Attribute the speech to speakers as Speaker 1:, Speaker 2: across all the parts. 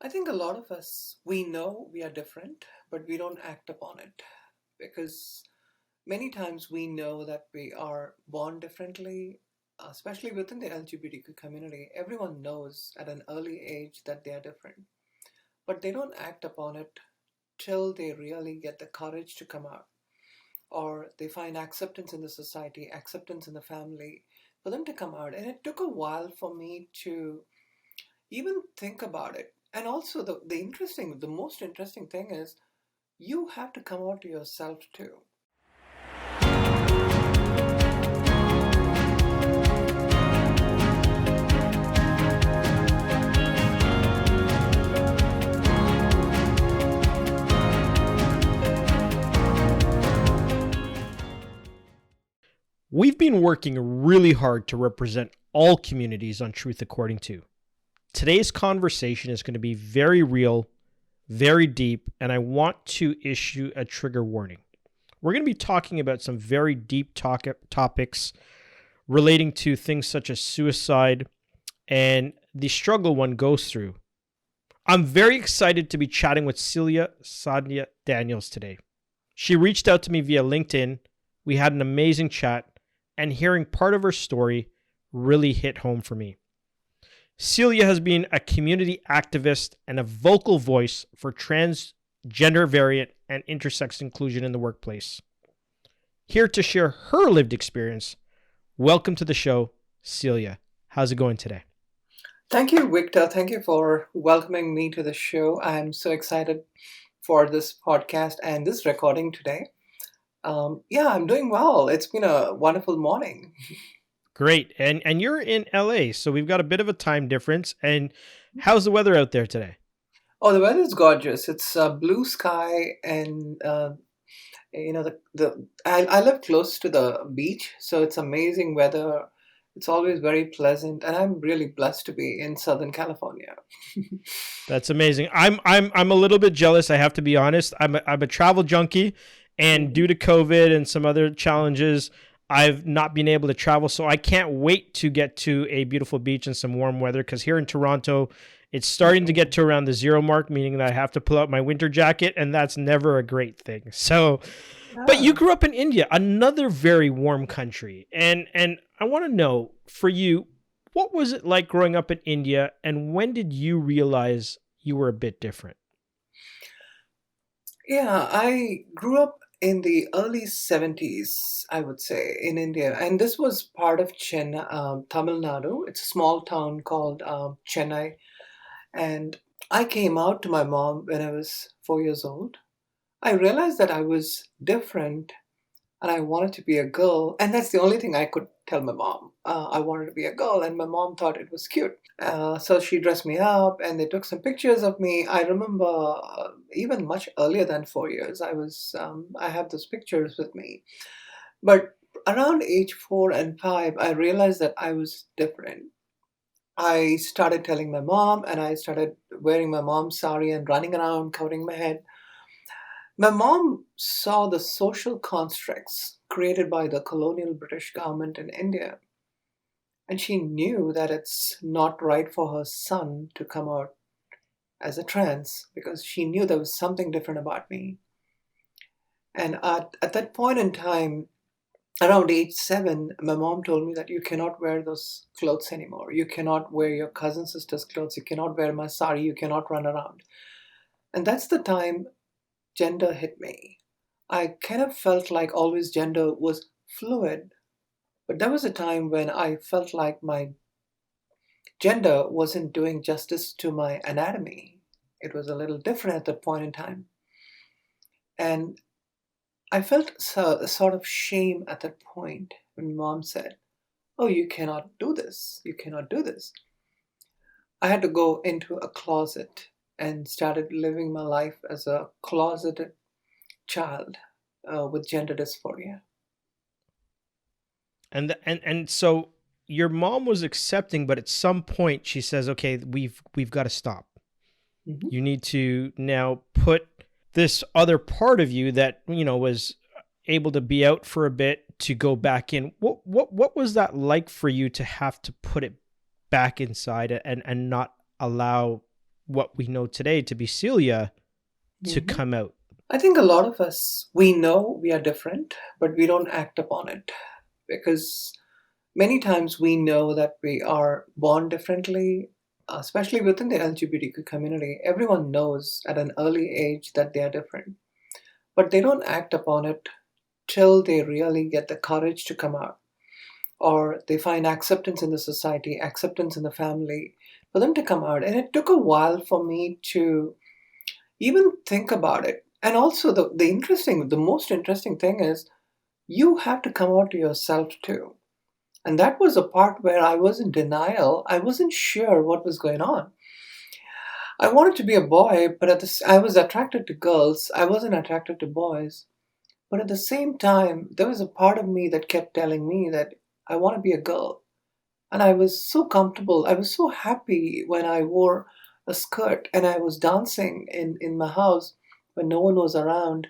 Speaker 1: I think a lot of us, we know we are different, but we don't act upon it because many times we know that we are born differently, especially within the LGBTQ community. Everyone knows at an early age that they are different, but they don't act upon it till they really get the courage to come out or they find acceptance in the society, acceptance in the family for them to come out. And it took a while for me to even think about it. And also the most interesting thing is you have to come out to yourself too.
Speaker 2: We've been working really hard to represent all communities on Truth According to. Today's conversation is going to be very real, very deep, and I want to issue a trigger warning. We're going to be talking about some very deep topics relating to things such as suicide and the struggle one goes through. I'm very excited to be chatting with Celia Sandhya Daniels today. She reached out to me via LinkedIn. We had an amazing chat, and hearing part of her story really hit home for me. Celia has been a community activist and a vocal voice for transgender variant and intersex inclusion in the workplace. Here to share her lived experience, welcome to the show, Celia. How's it going today?
Speaker 1: Thank you, Victor. Thank you for welcoming me to the show. I'm so excited for this podcast and this recording today. Yeah, I'm doing well. It's been a wonderful morning.
Speaker 2: Great. And you're in LA, so we've got a bit of a time difference. And how's the weather out there today?
Speaker 1: Oh, the weather is gorgeous. It's blue sky, and I live close to the beach, so it's amazing weather. It's always very pleasant, and I'm really blessed to be in Southern California.
Speaker 2: That's amazing. I'm a little bit jealous, I have to be honest. I'm a travel junkie, and due to COVID and some other challenges, I've not been able to travel, so I can't wait to get to a beautiful beach and some warm weather, because here in Toronto, it's starting to get to around the 0 mark, meaning that I have to pull out my winter jacket, and that's never a great thing. So, but you
Speaker 1: Yeah.
Speaker 2: grew up in India, another very warm country, and I want to know, for you, what was it like growing up in India, and when did you realize you were a bit different?
Speaker 1: Yeah, I grew up in the early 70s, I would say, in India. And this was part of Chennai, Tamil Nadu. It's a small town called Chennai. And I came out to my mom when I was 4 years old. I realized that I was different and I wanted to be a girl. And that's the only thing I could tell my mom. I wanted to be a girl, and my mom thought it was cute. So she dressed me up, and they took some pictures of me. I remember even much earlier than 4 years. I have those pictures with me. But around age 4 and 5, I realized that I was different. I started telling my mom, and I started wearing my mom's sari and running around, covering my head. My mom saw the social constructs created by the colonial British government in India, and she knew that it's not right for her son to come out as a trans because she knew there was something different about me. And at that point in time, around age 7, my mom told me that you cannot wear those clothes anymore. You cannot wear your cousin sister's clothes. You cannot wear my sari. You cannot run around. And that's the time gender hit me. I kind of felt like always gender was fluid, but there was a time when I felt like my gender wasn't doing justice to my anatomy. It was a little different at that point in time. And I felt a sort of shame at that point when mom said, "Oh, you cannot do this. You cannot do this." I had to go into a closet and started living my life as a closeted child with gender dysphoria.
Speaker 2: And so your mom was accepting, but at some point she says, "Okay, we've got to stop.
Speaker 1: Mhm.
Speaker 2: You need to now put this other part of you that, was able to be out for a bit to go back in." What was that like for you to have to put it back inside and not allow what we know today to be Celia to
Speaker 1: Mhm.
Speaker 2: come out?
Speaker 1: I think a lot of us, we know we are different, but we don't act upon it because many times we know that we are born differently, especially within the LGBTQ community. Everyone knows at an early age that they are different, but they don't act upon it till they really get the courage to come out, or they find acceptance in the society, acceptance in the family for them to come out. And it took a while for me to even think about it. And also, the most interesting thing is you have to come out to yourself too. And that was a part where I was in denial. I wasn't sure what was going on. I wanted to be a boy, but I was attracted to girls. I wasn't attracted to boys. But at the same time, there was a part of me that kept telling me that I want to be a girl. And I was so comfortable. I was so happy when I wore a skirt and I was dancing in my house when no one was around.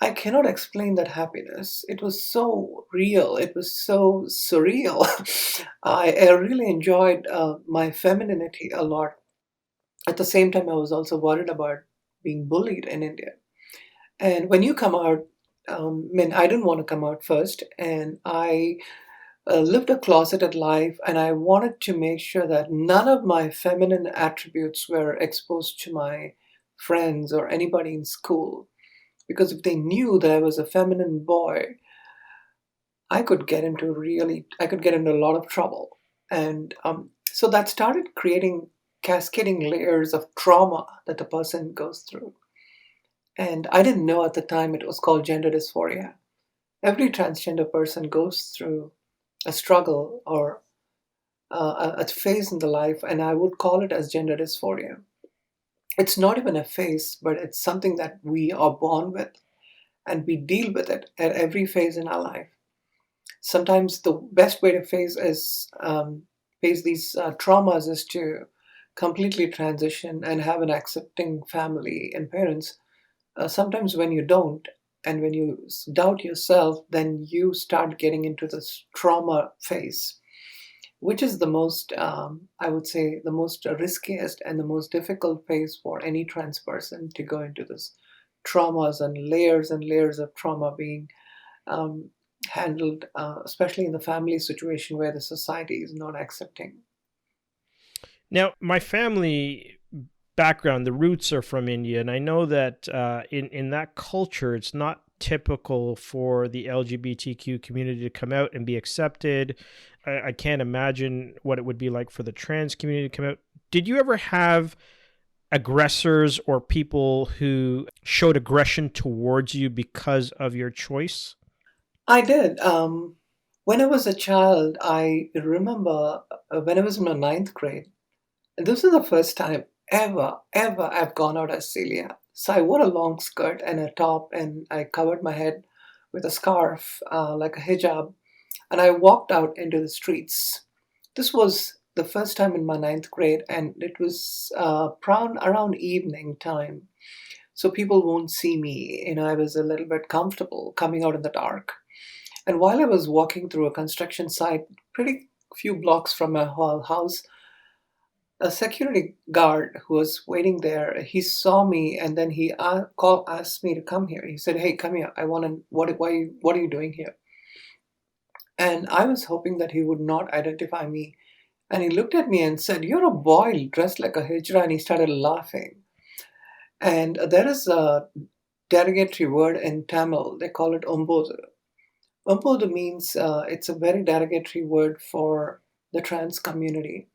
Speaker 1: I cannot explain that happiness. It was so real. It was so surreal. I really enjoyed my femininity a lot. At the same time, I was also worried about being bullied in India. And when you come out, I didn't want to come out first, and I lived a closeted life, and I wanted to make sure that none of my feminine attributes were exposed to my friends or anybody in school. Because if they knew that I was a feminine boy, I could get into a lot of trouble. And so that started creating cascading layers of trauma that a person goes through. And I didn't know at the time it was called gender dysphoria. Every transgender person goes through a struggle or a phase in the life, and I would call it as gender dysphoria. It's not even a phase, but it's something that we are born with, and we deal with it at every phase in our life. Sometimes the best way to face these traumas is to completely transition and have an accepting family and parents. Sometimes when you don't, and when you doubt yourself, then you start getting into this trauma phase, which is the most, I would say, the most riskiest and the most difficult phase for any trans person to go into this traumas and layers of trauma being um, handled, especially in the family situation where the society is not accepting.
Speaker 2: Now, my family background, the roots are from India, and I know that in that culture, it's not typical for the LGBTQ community to come out and be accepted. I can't imagine what it would be like for the trans community to come out. Did you ever have aggressors or people who showed aggression towards you because of your choice?
Speaker 1: I did. When I was a child, I remember when I was in my ninth grade, and this is the first time ever I've gone out as Celia. So I wore a long skirt and a top, and I covered my head with a scarf, like a hijab, and I walked out into the streets. This was the first time in my ninth grade, and it was around evening time. So people won't see me. I was a little bit comfortable coming out in the dark. And while I was walking through a construction site, pretty few blocks from my house, a security guard who was waiting there, he saw me and then he asked me to come here. He said, "Hey, come here. I want to. What are you doing here?" And I was hoping that he would not identify me. And he looked at me and said, "You're a boy dressed like a hijra." And he started laughing. And there is a derogatory word in Tamil. They call it ombodu. Ombodu means it's a very derogatory word for the trans community.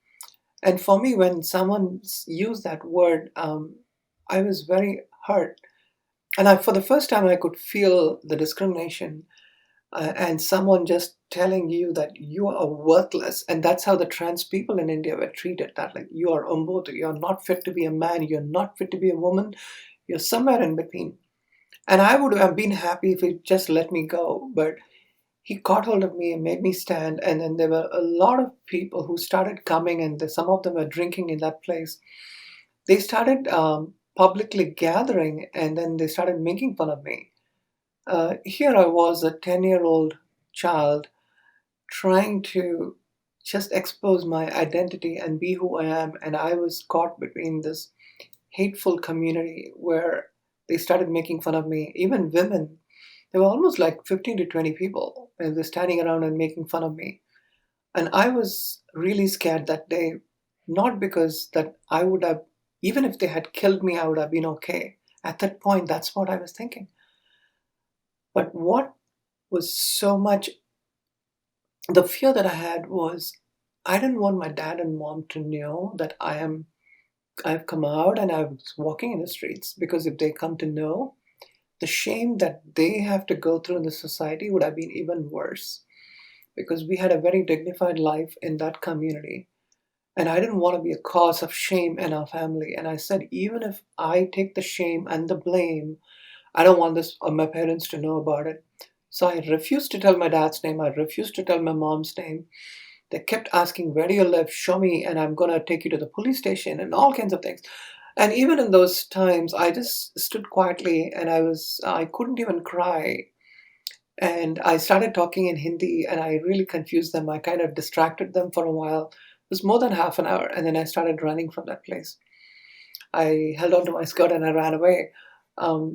Speaker 1: And for me, when someone used that word, I was very hurt. And for the first time, I could feel the discrimination and someone just telling you that you are worthless. And that's how the trans people in India were treated, that like you are umbodu, you're not fit to be a man, you're not fit to be a woman, you're somewhere in between. And I would have been happy if he just let me go, but he caught hold of me and made me stand. And then there were a lot of people who started coming, and some of them were drinking in that place. They started publicly gathering, and then they started making fun of me. Here I was, a 10-year-old child, trying to just expose my identity and be who I am. And I was caught between this hateful community where they started making fun of me. Even women, there were almost like 15 to 20 people, and they're standing around and making fun of me. And I was really scared that day, not because that I would have, even if they had killed me, I would have been okay. At that point, that's what I was thinking. But what was so much, the fear that I had was I didn't want my dad and mom to know that I've come out and I was walking in the streets, because if they come to know, the shame that they have to go through in the society would have been even worse, because we had a very dignified life in that community. And I didn't want to be a cause of shame in our family. And I said, even if I take the shame and the blame, I don't want this my parents to know about it. So I refused to tell my dad's name. I refused to tell my mom's name. They kept asking, where do you live? Show me, and I'm going to take you to the police station and all kinds of things. And even in those times, I just stood quietly and I couldn't even cry. And I started talking in Hindi and I really confused them. I kind of distracted them for a while. It was more than half an hour. And then I started running from that place. I held onto my skirt and I ran away.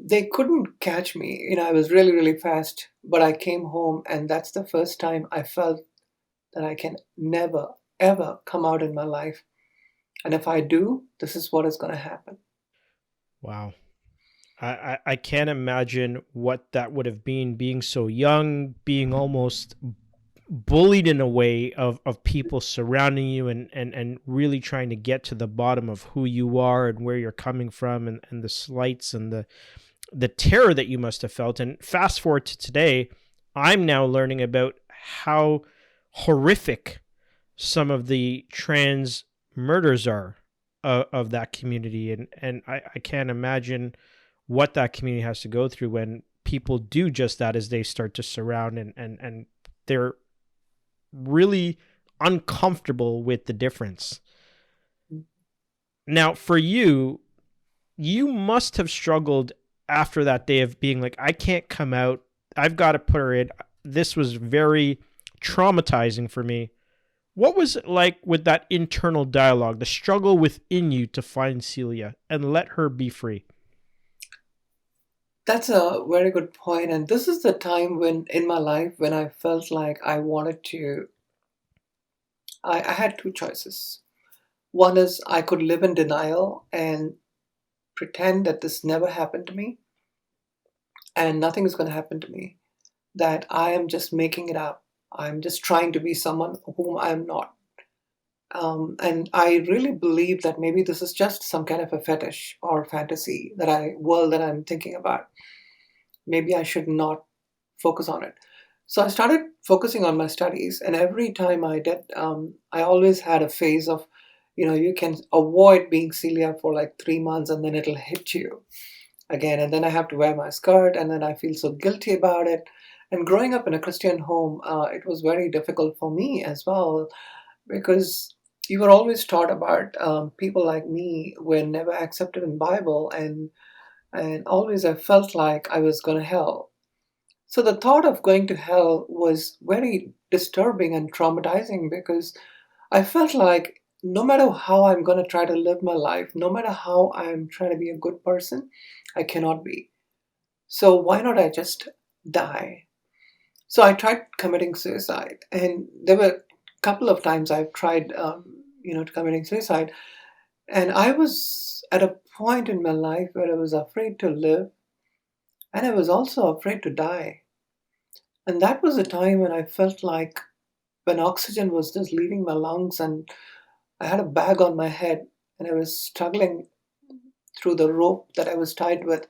Speaker 1: They couldn't catch me. I was really, really fast. But I came home, and that's the first time I felt that I can never, ever come out in my life. And if I do, this is what is going to happen.
Speaker 2: Wow. I can't imagine what that would have been, being so young, being almost bullied in a way of people surrounding you, and really trying to get to the bottom of who you are and where you're coming from, and the slights and the terror that you must have felt. And fast forward to today, I'm now learning about how horrific some of the trans murders are of that community. And I can't imagine what that community has to go through when people do just that, as they start to surround, and they're really uncomfortable with the difference. Now, for you, you must have struggled after that day of being like, I can't come out. I've got to put her in. This was very traumatizing for me. What was it like with that internal dialogue, the struggle within you to find Celia and let her be free?
Speaker 1: That's a very good point. And this is the time when in my life when I felt like I had two choices. One is I could live in denial and pretend that this never happened to me and nothing is going to happen to me, that I am just making it up. I'm just trying to be someone whom I'm not. And I really believe that maybe this is just some kind of a fetish or fantasy world that I'm thinking about. Maybe I should not focus on it. So I started focusing on my studies, and every time I did, I always had a phase of, you can avoid being Celia for like 3 months and then it'll hit you again. And then I have to wear my skirt, and then I feel so guilty about it. And growing up in a Christian home, it was very difficult for me as well, because you were always taught about people like me were never accepted in Bible, and always I felt like I was going to hell. So the thought of going to hell was very disturbing and traumatizing, because I felt like no matter how I'm going to try to live my life, no matter how I'm trying to be a good person, I cannot be. So why not I just die? So I tried committing suicide, and there were a couple of times I've tried, committing suicide, and I was at a point in my life where I was afraid to live, and I was also afraid to die. And that was a time when I felt like when oxygen was just leaving my lungs, and I had a bag on my head, and I was struggling through the rope that I was tied with.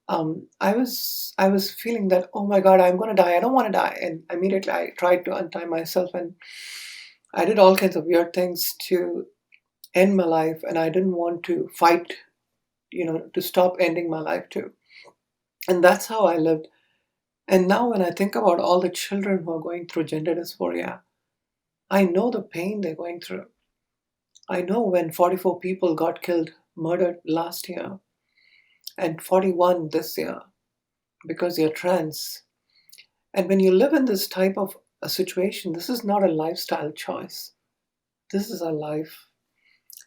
Speaker 1: I was feeling that, oh my God, I'm going to die. I don't want to die. And immediately I tried to untie myself, and I did all kinds of weird things to end my life. And I didn't want to fight, to stop ending my life too. And that's how I lived. And now when I think about all the children who are going through gender dysphoria, I know the pain they're going through. I know when 44 people got killed, murdered last year, and 41 this year because they're trans. And when you live in this type of a situation. This is not a lifestyle choice. This is a life.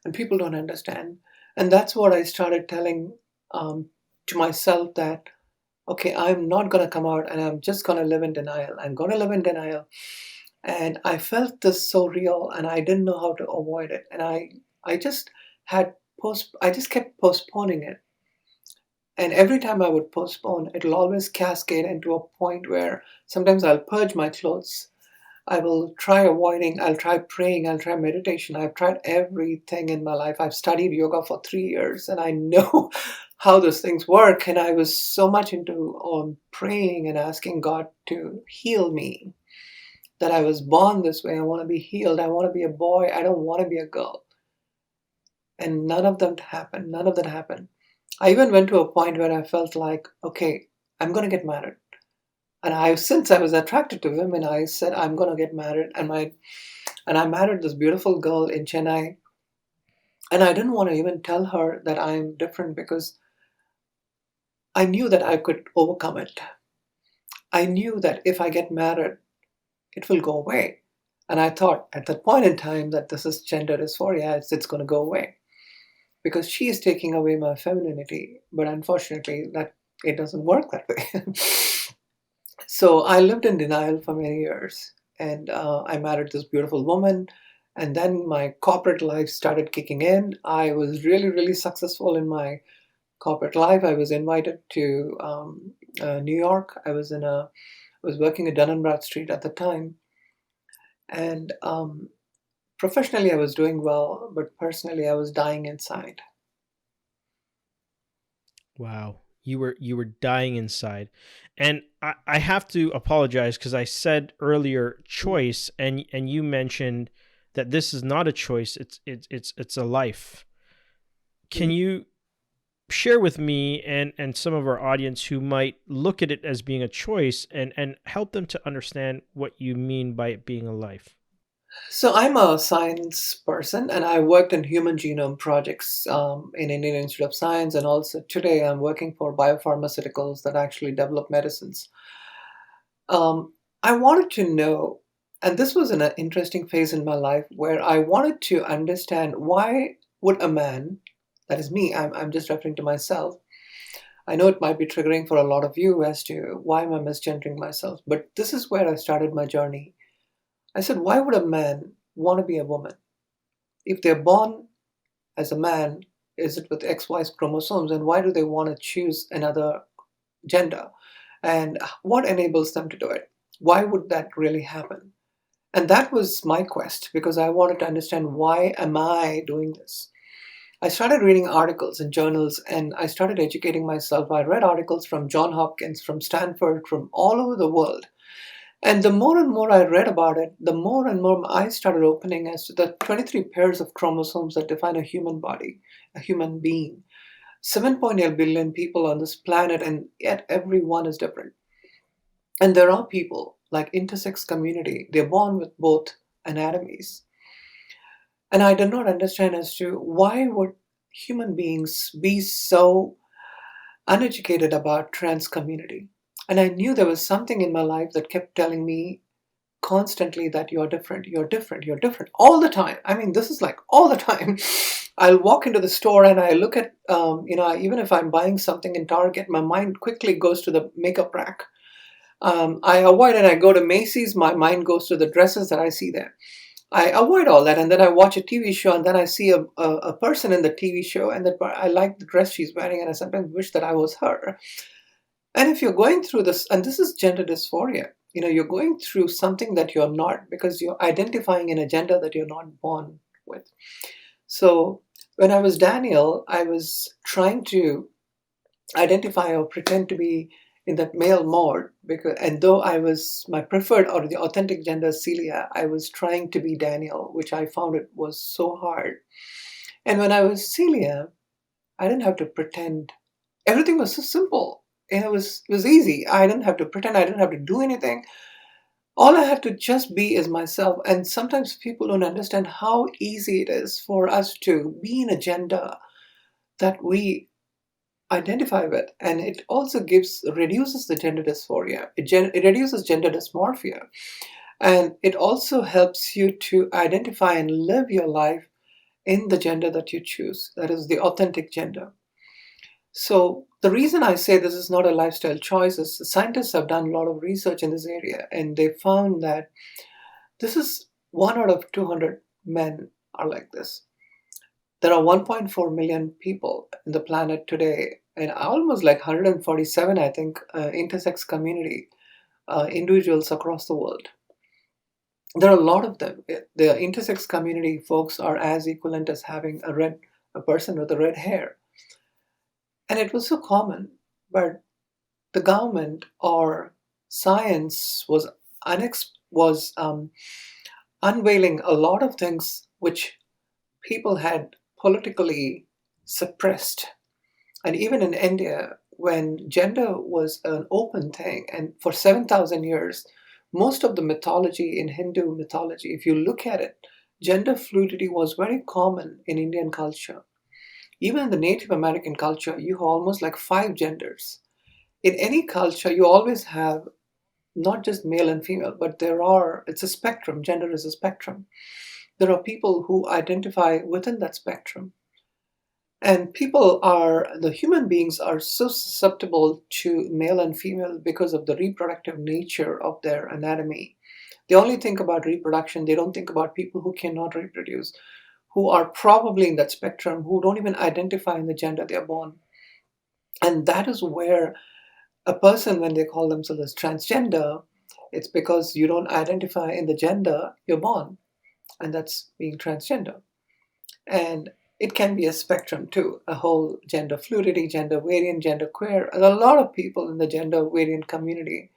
Speaker 1: And people don't understand. And that's what I started telling to myself that, okay, I'm not going to come out and I'm just going to live in denial. I'm going to live in denial. And I felt this so real and I didn't know how to avoid it. And I just I just kept postponing it. And every time I would postpone, it'll always cascade into a point where sometimes I'll purge my clothes. I will try avoiding, I'll try praying, I'll try meditation. I've tried everything in my life. I've studied yoga for 3 years and I know how those things work. And I was so much into praying and asking God to heal me that I was born this way. I want to be healed. I want to be a boy. I don't want to be a girl. And none of them happened. None of that happened. I even went to a point where I felt like, okay, I'm going to get married. And since I was attracted to women, I said, I'm going to get married. And I married this beautiful girl in Chennai. And I didn't want to even tell her that I'm different because I knew that I could overcome it. I knew that if I get married, it will go away. And I thought at that point in time that this is gender dysphoria, it's going to go away because she is taking away my femininity. But unfortunately, that it doesn't work that way. So I lived in denial for many years, and I married this beautiful woman. And then my corporate life started kicking in. I was really, really successful in my corporate life. I was invited to New York. I was working at Dun& Bradstreet at the time, and professionally I was doing well, but personally I was dying inside.
Speaker 2: Wow. You were dying inside. And I have to apologize because I said earlier choice, and you mentioned that this is not a choice, it's a life. Can you share with me and some of our audience who might look at it as being a choice and help them to understand what you mean by it being a life?
Speaker 1: So I'm a science person, and I worked in human genome projects in Indian Institute of Science, and also today I'm working for biopharmaceuticals that actually develop medicines. I wanted to know, and this was an interesting phase in my life where I wanted to understand why would a man, that is me, I'm just referring to myself. I know it might be triggering for a lot of you as to why am I misgendering myself, but this is where I started my journey. I said, why would a man want to be a woman? If they're born as a man, is it with XY chromosomes, and why do they want to choose another gender? And what enables them to do it? Why would that really happen? And that was my quest because I wanted to understand why am I doing this? I started reading articles in journals and I started educating myself. I read articles from John Hopkins, from Stanford, from all over the world. And the more and more I read about it, the more and more my eyes started opening as to the 23 pairs of chromosomes that define a human body, a human being. 7.8 billion people on this planet, and yet every one is different. And there are people like intersex community, they're born with both anatomies. And I did not understand as to why would human beings be so uneducated about trans community. And I knew there was something in my life that kept telling me constantly that you're different, you're different, you're different all the time. I mean, this is like all the time. I'll walk into the store and I look at, even if I'm buying something in Target, my mind quickly goes to the makeup rack. I avoid and I go to Macy's, my mind goes to the dresses that I see there. I avoid all that and then I watch a TV show and then I see a person in the TV show and that I like the dress she's wearing and I sometimes wish that I was her. And if you're going through this, and this is gender dysphoria, you're going through something that you're not because you're identifying in a gender that you're not born with. So when I was Daniel, I was trying to identify or pretend to be in that male mode because, and though I was my preferred or the authentic gender Celia, I was trying to be Daniel, which I found it was so hard. And when I was Celia, I didn't have to pretend. Everything was so simple. And it was easy. I didn't have to pretend. I didn't have to do anything. All I had to just be is myself. And sometimes people don't understand how easy it is for us to be in a gender that we identify with. And it also reduces the gender dysphoria. It reduces gender dysmorphia. And it also helps you to identify and live your life in the gender that you choose. That is the authentic gender. So the reason I say this is not a lifestyle choice is the scientists have done a lot of research in this area, and they found that this is 1 out of 200 men are like this. There are 1.4 million people in the planet today, and almost like 147, I think, intersex community individuals across the world. There are a lot of them. The intersex community folks are as equivalent as having a person with a red hair, and it was so common. But the government or science was unveiling a lot of things which people had politically suppressed. And even in India, when gender was an open thing, and for 7,000 years, most of the mythology in Hindu mythology, if you look at it, gender fluidity was very common in Indian culture. Even in the Native American culture, you have almost like 5 genders. In any culture, you always have not just male and female, but it's a spectrum. Gender is a spectrum. There are people who identify within that spectrum. And the human beings are so susceptible to male and female because of the reproductive nature of their anatomy. They only think about reproduction, they don't think about people who cannot reproduce, who are probably in that spectrum, who don't even identify in the gender they're born. And that is where a person, when they call themselves as transgender, it's because you don't identify in the gender you're born, and that's being transgender. And it can be a spectrum too, a whole gender fluidity, gender variant, gender queer. A lot of people in the gender variant community.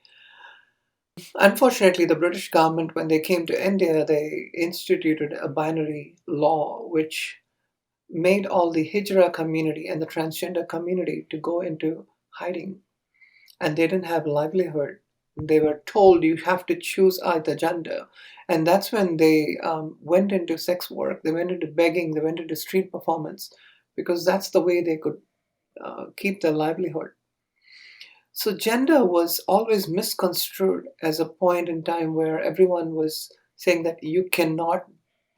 Speaker 1: Unfortunately, the British government, when they came to India, they instituted a binary law which made all the Hijra community and the transgender community to go into hiding, and they didn't have livelihood. They were told you have to choose either gender. And that's when they went into sex work, they went into begging, they went into street performance, because that's the way they could keep their livelihood. So gender was always misconstrued as a point in time where everyone was saying that you cannot,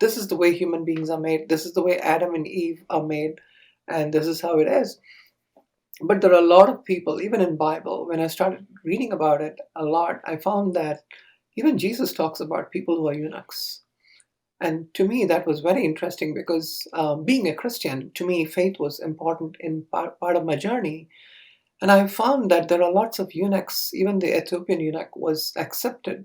Speaker 1: this is the way human beings are made, this is the way Adam and Eve are made, and this is how it is. But there are a lot of people, even in Bible, when I started reading about it a lot, I found that even Jesus talks about people who are eunuchs. And to me, that was very interesting because being a Christian, to me, faith was important in part of my journey. And I found that there are lots of eunuchs, even the Ethiopian eunuch was accepted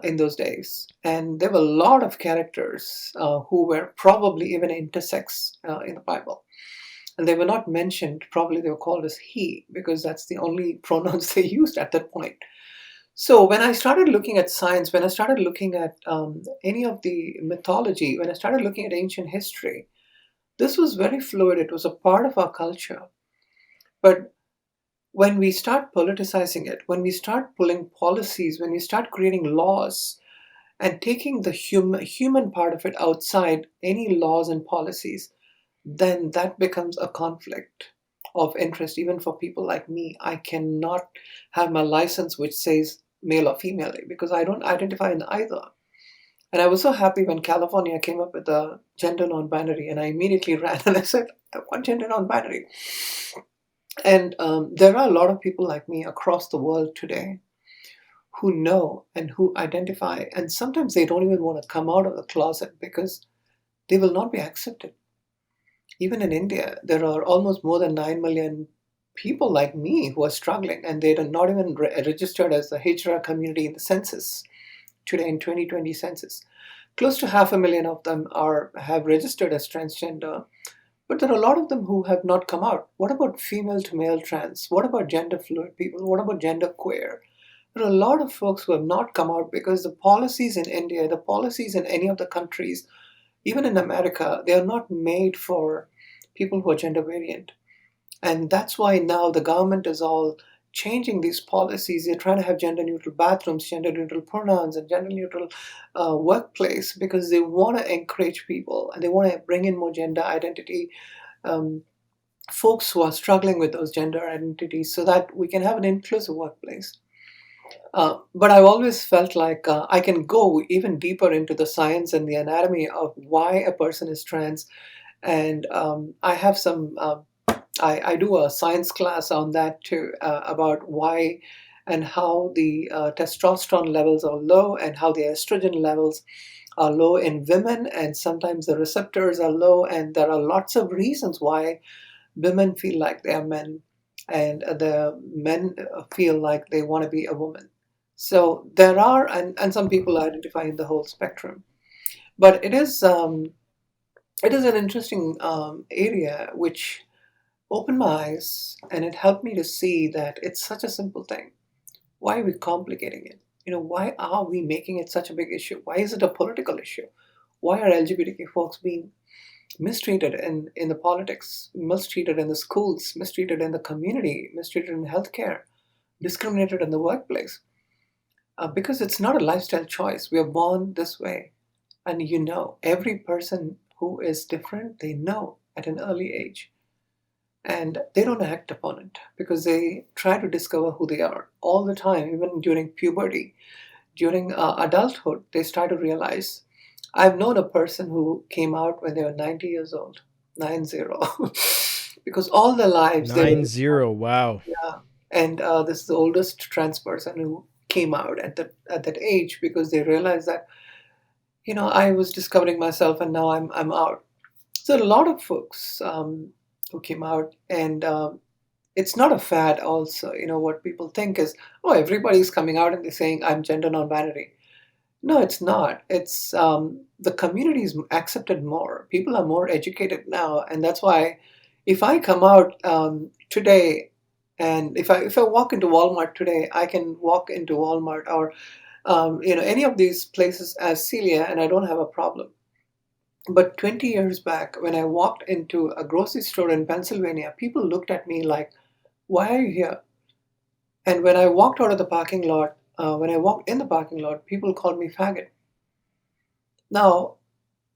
Speaker 1: in those days. And there were a lot of characters who were probably even intersex in the Bible. And they were not mentioned, probably they were called as he, because that's the only pronouns they used at that point. So when I started looking at science, when I started looking at any of the mythology, when I started looking at ancient history, this was very fluid. It was a part of our culture. But when we start politicizing it, when we start pulling policies, when we start creating laws and taking the human part of it outside any laws and policies, then that becomes a conflict of interest, even for people like me. I cannot have my license which says male or female because I don't identify in either. And I was so happy when California came up with a gender non-binary, and I immediately ran and I said, I want gender non-binary. And there are a lot of people like me across the world today who know and who identify, and sometimes they don't even want to come out of the closet because they will not be accepted. Even in India, there are almost more than 9 million people like me who are struggling, and they are not even registered as the Hijra community in the census today in 2020 census. Close to 500,000 of them have registered as transgender, but there are a lot of them who have not come out. What about female to male trans? What about gender fluid people? What about gender queer? There are a lot of folks who have not come out because the policies in India, the policies in any of the countries, even in America, they are not made for people who are gender variant. And that's why now the government is all changing these policies. They're trying to have gender neutral bathrooms, gender neutral pronouns, and gender neutral workplace because they want to encourage people and they want to bring in more gender identity folks who are struggling with those gender identities so that we can have an inclusive workplace. But I've always felt like I can go even deeper into the science and the anatomy of why a person is trans. And I have some, I do a science class on that too, about why and how the testosterone levels are low and how the estrogen levels are low in women, and sometimes the receptors are low, and there are lots of reasons why women feel like they are men and the men feel like they want to be a woman. So there are, and some people identify in the whole spectrum. But it is an interesting area which opened my eyes, and it helped me to see that it's such a simple thing. Why are we complicating it? Why are we making it such a big issue? Why is it a political issue? Why are LGBTQ folks being mistreated in the politics, mistreated in the schools, mistreated in the community, mistreated in healthcare, discriminated in the workplace? Because it's not a lifestyle choice. We are born this way. And every person who is different, they know at an early age. And they don't act upon it because they try to discover who they are all the time, even during puberty, during adulthood. They start to realize. I've known a person who came out when they were 90 years old, 90, because all their lives they were,
Speaker 2: 9-0. Wow.
Speaker 1: yeah. And this is the oldest trans person who came out at that age because they realized that I was discovering myself and now I'm out. So a lot of folks who came out, and it's not a fad. Also, what people think is, oh, everybody's coming out and they're saying I'm gender non-binary. No, it's not. It's the community's accepted more. People are more educated now, and that's why if I come out today, and if I walk into Walmart today, I can walk into Walmart or any of these places as Celia, and I don't have a problem. But 20 years back, when I walked into a grocery store in Pennsylvania, people looked at me like, "Why are you here?" And when I walked out of the parking lot, when I walked in the parking lot, people called me faggot. Now,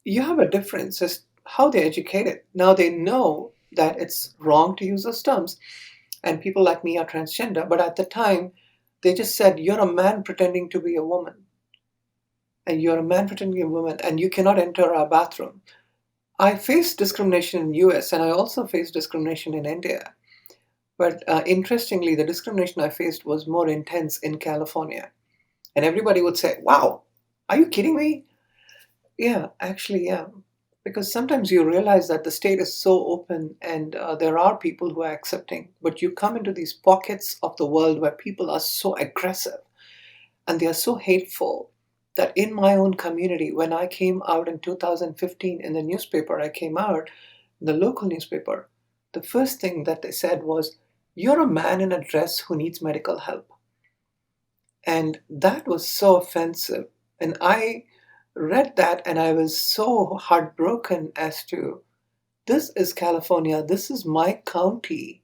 Speaker 1: you have a difference as how they're educated. Now they know that it's wrong to use those terms, and people like me are transgender. But at the time, they just said, "You're a man pretending to be a woman, and you're a man pretending to be a woman, and you cannot enter our bathroom." I faced discrimination in US, and I also faced discrimination in India. But interestingly, the discrimination I faced was more intense in California. And everybody would say, "Wow, are you kidding me?" Yeah, actually, yeah. Because sometimes you realize that the state is so open and there are people who are accepting, but you come into these pockets of the world where people are so aggressive and they are so hateful that in my own community, when I came out in 2015 in the newspaper, I came out in the local newspaper, the first thing that they said was, "You're a man in a dress who needs medical help." And that was so offensive. And I read that and I was so heartbroken as to this is California, this is my county,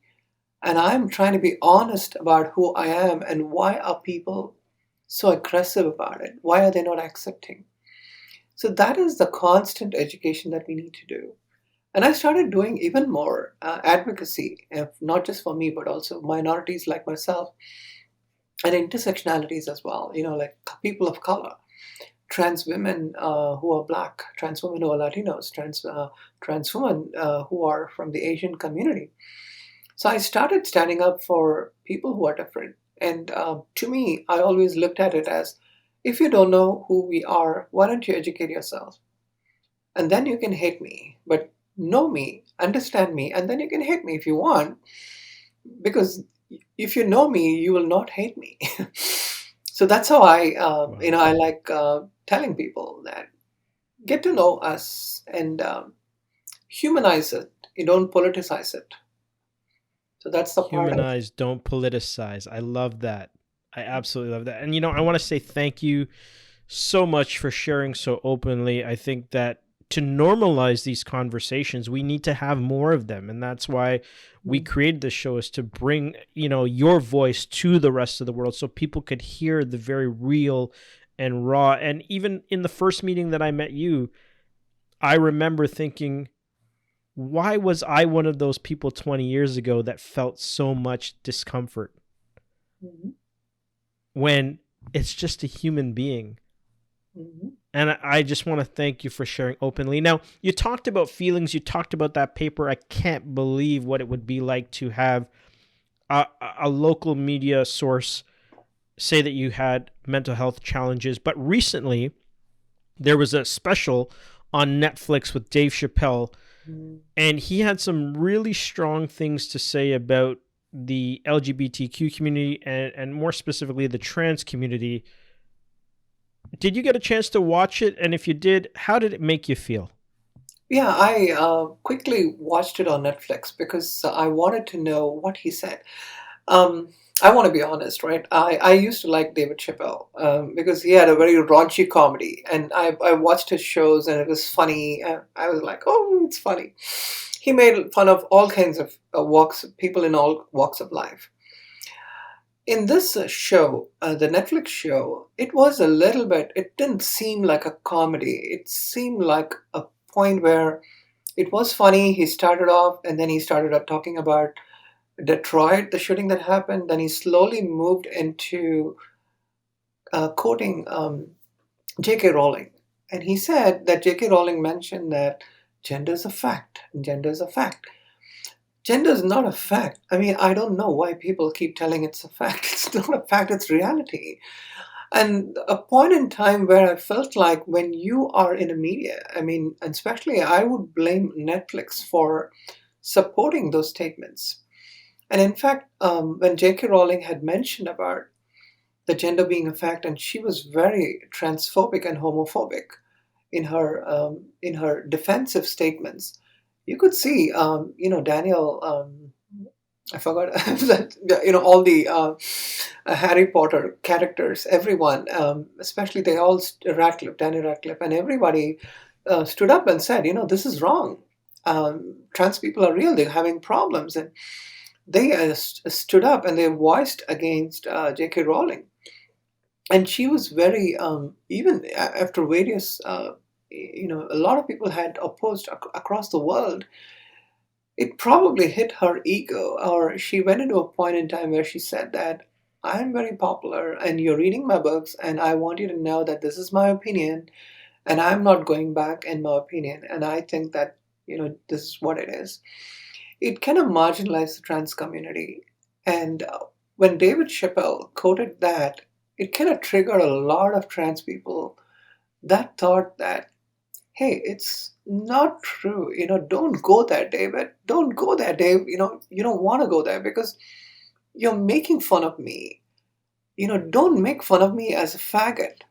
Speaker 1: and I'm trying to be honest about who I am and why are people so aggressive about it? Why are they not accepting? So that is the constant education that we need to do. And I started doing even more advocacy, not just for me, but also minorities like myself and intersectionalities as well, like people of color, trans women who are black, trans women who are Latinos, trans women who are from the Asian community. So I started standing up for people who are different. And to me, I always looked at it as, if you don't know who we are, why don't you educate yourself? And then you can hate me. But know me, understand me, and then you can hate me if you want. Because if you know me, you will not hate me. So that's how
Speaker 2: Wow.
Speaker 1: I like telling people that get to know us and humanize it. You don't politicize it. So that's the part.
Speaker 2: Humanize, don't politicize. I love that. I absolutely love that. And I want to say thank you so much for sharing so openly. I think that to normalize these conversations, we need to have more of them. And that's why we created this show, is to bring, your voice to the rest of the world so people could hear the very real and raw. And even in the first meeting that I met you, I remember thinking, why was I one of those people 20 years ago that felt so much discomfort?
Speaker 1: Mhm.
Speaker 2: when it's just a human being.
Speaker 1: Mhm.
Speaker 2: And I just want to thank you for sharing openly. Now, you talked about feelings, you talked about that paper. I can't believe what it would be like to have a local media source say that you had mental health challenges. But recently, there was a special on Netflix with Dave Chappelle,
Speaker 1: Mhm.
Speaker 2: and he had some really strong things to say about the LGBTQ community and more specifically the trans community. Did you get a chance to watch it? And if you did, how did it make you feel?
Speaker 1: Yeah, I quickly watched it on Netflix because I wanted to know what he said. Um, I want to be honest, right? I used to like David Chappelle because he had a very raunchy comedy, and I watched his shows and it was funny. I was like, oh, it's funny. He made fun of all kinds of people in all walks of life. In this show, the Netflix show, it was a little bit, it didn't seem like a comedy. It seemed like a point where it was funny. He started off and then he started up talking about Detroit, the shooting that happened. Then he slowly moved into quoting J.K. Rowling. And he said that J.K. Rowling mentioned that gender is a fact. Gender is a fact. Gender is not a fact. I mean, I don't know why people keep telling it's a fact. It's not a fact, it's reality. And a point in time where I felt like when you are in a media, I mean, especially I would blame Netflix for supporting those statements. And in fact, when J.K. Rowling had mentioned about the gender being a fact, and she was very transphobic and homophobic in her defensive statements, you could see, Daniel. I forgot that all the Harry Potter characters, everyone, especially they all Radcliffe, Daniel Radcliffe, and everybody stood up and said, this is wrong. Trans people are real; they're having problems, and they stood up and they voiced against J.K. Rowling, and she was very even after various. A lot of people had opposed across the world. It probably hit her ego, or she went into a point in time where she said that I'm very popular and you're reading my books, and I want you to know that this is my opinion, and I'm not going back in my opinion. And I think that, this is what it is. It kind of marginalized the trans community. And when David Chappelle quoted that, it kind of triggered a lot of trans people that thought that, hey, it's not true. Don't go there, David. Don't go there, Dave. You don't want to go there because you're making fun of me. Don't make fun of me as a faggot.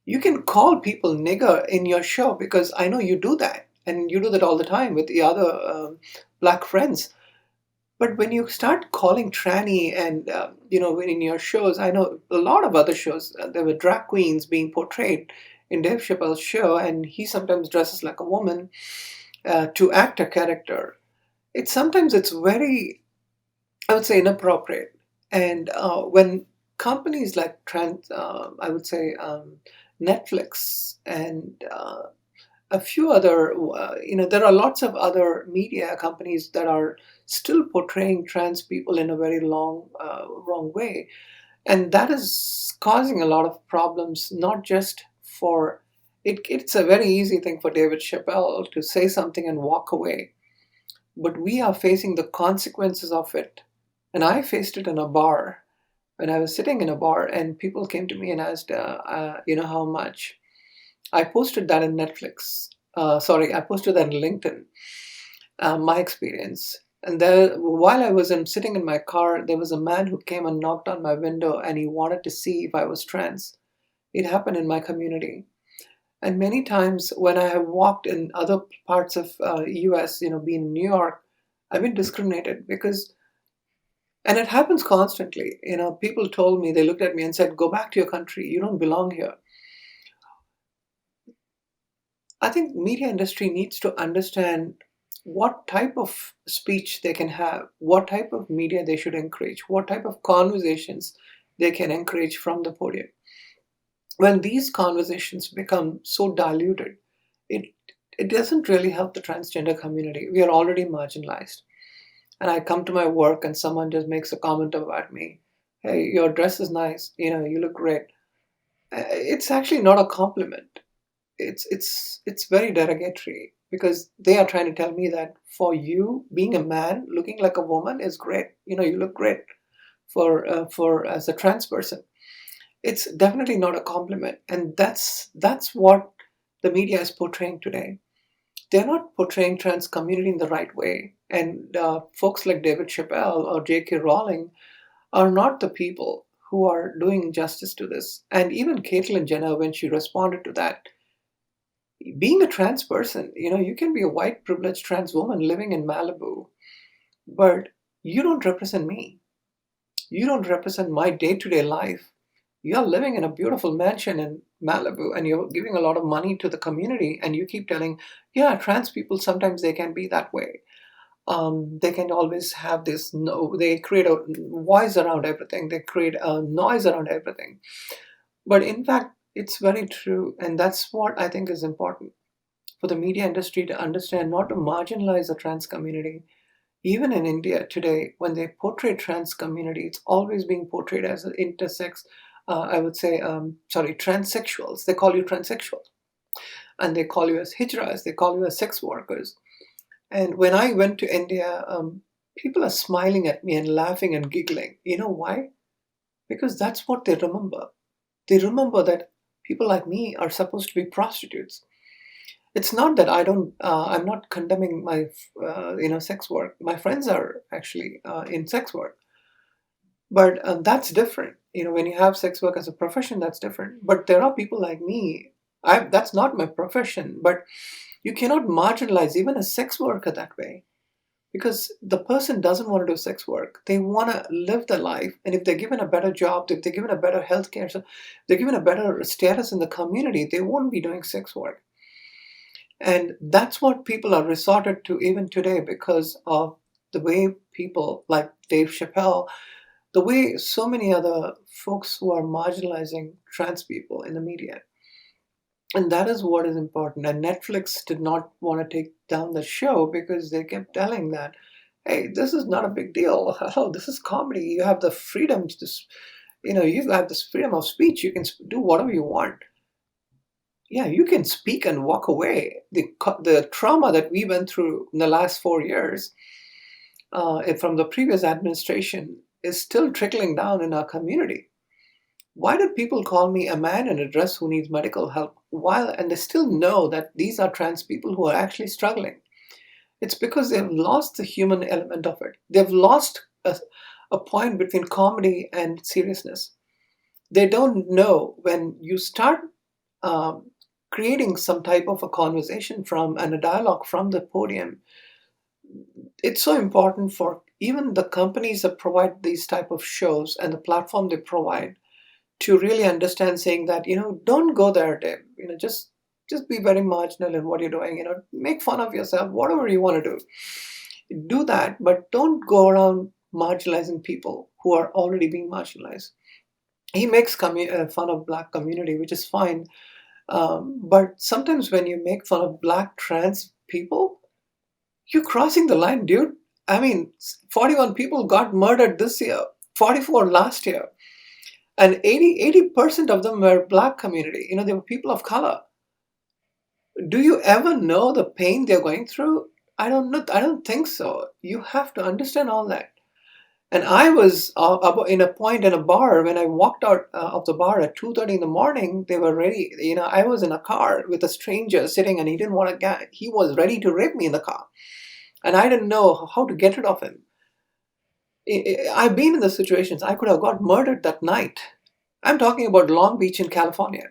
Speaker 1: You can call people nigger in your show because I know you do that. And you do that all the time with the other black friends. But when you start calling tranny and, in your shows, I know a lot of other shows, there were drag queens being portrayed in Dave Chappelle's show, and he sometimes dresses like a woman to act a character. It's very, I would say, inappropriate. And when companies like I would say, Netflix and a few other, there are lots of other media companies that are still portraying trans people in a very wrong way. And that is causing a lot of problems, not just for it's a very easy thing for David Chappelle to say something and walk away. But we are facing the consequences of it. And I faced it in a bar when I was sitting in a bar, and people came to me and asked, how much. I posted that in Netflix. Sorry, I posted that in LinkedIn, my experience. And there, while I was sitting in my car, there was a man who came and knocked on my window and he wanted to see if I was trans. It happened in my community. And many times when I have walked in other parts of US, being in New York, I've been discriminated because, and it happens constantly. People told me, they looked at me and said, go back to your country. You don't belong here. I think media industry needs to understand what type of speech they can have, what type of media they should encourage, what type of conversations they can encourage from the podium. When these conversations become so diluted, it it doesn't really help the transgender community. We are already marginalized. And I come to my work and someone just makes a comment about me, Hey, your dress is nice. You look great. It's actually not a compliment. It's very derogatory because they are trying to tell me that for you, being a man looking like a woman is great. You look great for as a trans person. It's definitely not a compliment, and that's what the media is portraying today. They're not portraying trans community in the right way, and folks like David Chappelle or J.K. Rowling are not the people who are doing justice to this. And even Caitlyn Jenner, when she responded to that, being a trans person, you can be a white privileged trans woman living in Malibu, but you don't represent me. You don't represent my day to day life. You're living in a beautiful mansion in Malibu and you're giving a lot of money to the community, and you keep telling, yeah, trans people sometimes they can be that way. They can always have this, no, they create a voice around everything, they create a noise around everything. But in fact, it's very true. And that's what I think is important for the media industry to understand, not to marginalize the trans community. Even in India today, when they portray trans community, it's always being portrayed as an intersex, I would say, sorry, transsexuals. They call you transsexual. And they call you as hijras, they call you as sex workers. And when I went to India, people are smiling at me and laughing and giggling. You know why? Because that's what they remember. They remember that people like me are supposed to be prostitutes. It's not that I'm not condemning my, sex work. My friends are actually in sex work. But that's different. When you have sex work as a profession, that's different. But there are people like me. That's not my profession. But you cannot marginalize even a sex worker that way, because the person doesn't want to do sex work. They want to live their life. And if they're given a better job, if they're given a better healthcare, so if they're given a better status in the community, they won't be doing sex work. And that's what people are resorted to even today because of the way people like Dave Chappelle, the way so many other folks who are marginalizing trans people in the media. And that is what is important. And Netflix did not want to take down the show because they kept telling that, hey, this is not a big deal. Oh, this is comedy. You have the freedom to, you have this freedom of speech. You can do whatever you want. Yeah, you can speak and walk away. The trauma that we went through in the last 4 years from the previous administration is still trickling down in our community. Why do people call me a man in a dress who needs medical help and they still know that these are trans people who are actually struggling? It's because they've lost the human element of it. They've lost a point between comedy and seriousness. They don't know when you start um, creating some type of a conversation and a dialogue from the podium. It's so important for even the companies that provide these type of shows and the platform they provide to really understand, saying that, don't go there, Dave. Just be very marginal in what you're doing. Make fun of yourself, whatever you want to do that, but don't go around marginalizing people who are already being marginalized. He makes fun of black community, which is fine. But sometimes when you make fun of black trans people, you're crossing the line, dude. I mean, 41 people got murdered this year, 44 last year, and 80% of them were black community. They were people of color. Do you ever know the pain they're going through? I don't know. I don't think so. You have to understand all that. And I was in a point in a bar when I walked out of the bar at 2:30 in the morning. They were ready. I was in a car with a stranger sitting, and he didn't want to get. He was ready to rape me in the car, and I didn't know how to get rid of him. I've been in the situations. I could have got murdered that night. I'm talking about Long Beach in California.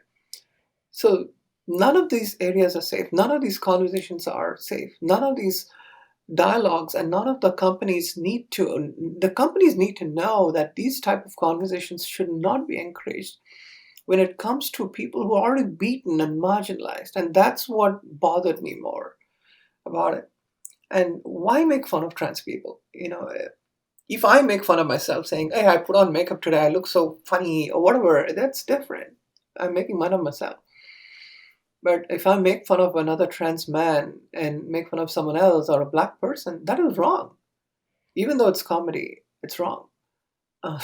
Speaker 1: So none of these areas are safe. None of these conversations are safe. None of these dialogues, and none of the companies need to know that these type of conversations should not be encouraged when it comes to people who are already beaten and marginalized. And that's what bothered me more about it. And why make fun of trans people? If I make fun of myself saying, hey, I put on makeup today, I look so funny or whatever, that's different. I'm making fun of myself. But if I make fun of another trans man and make fun of someone else or a black person, that is wrong. Even though it's comedy, it's wrong. Uh,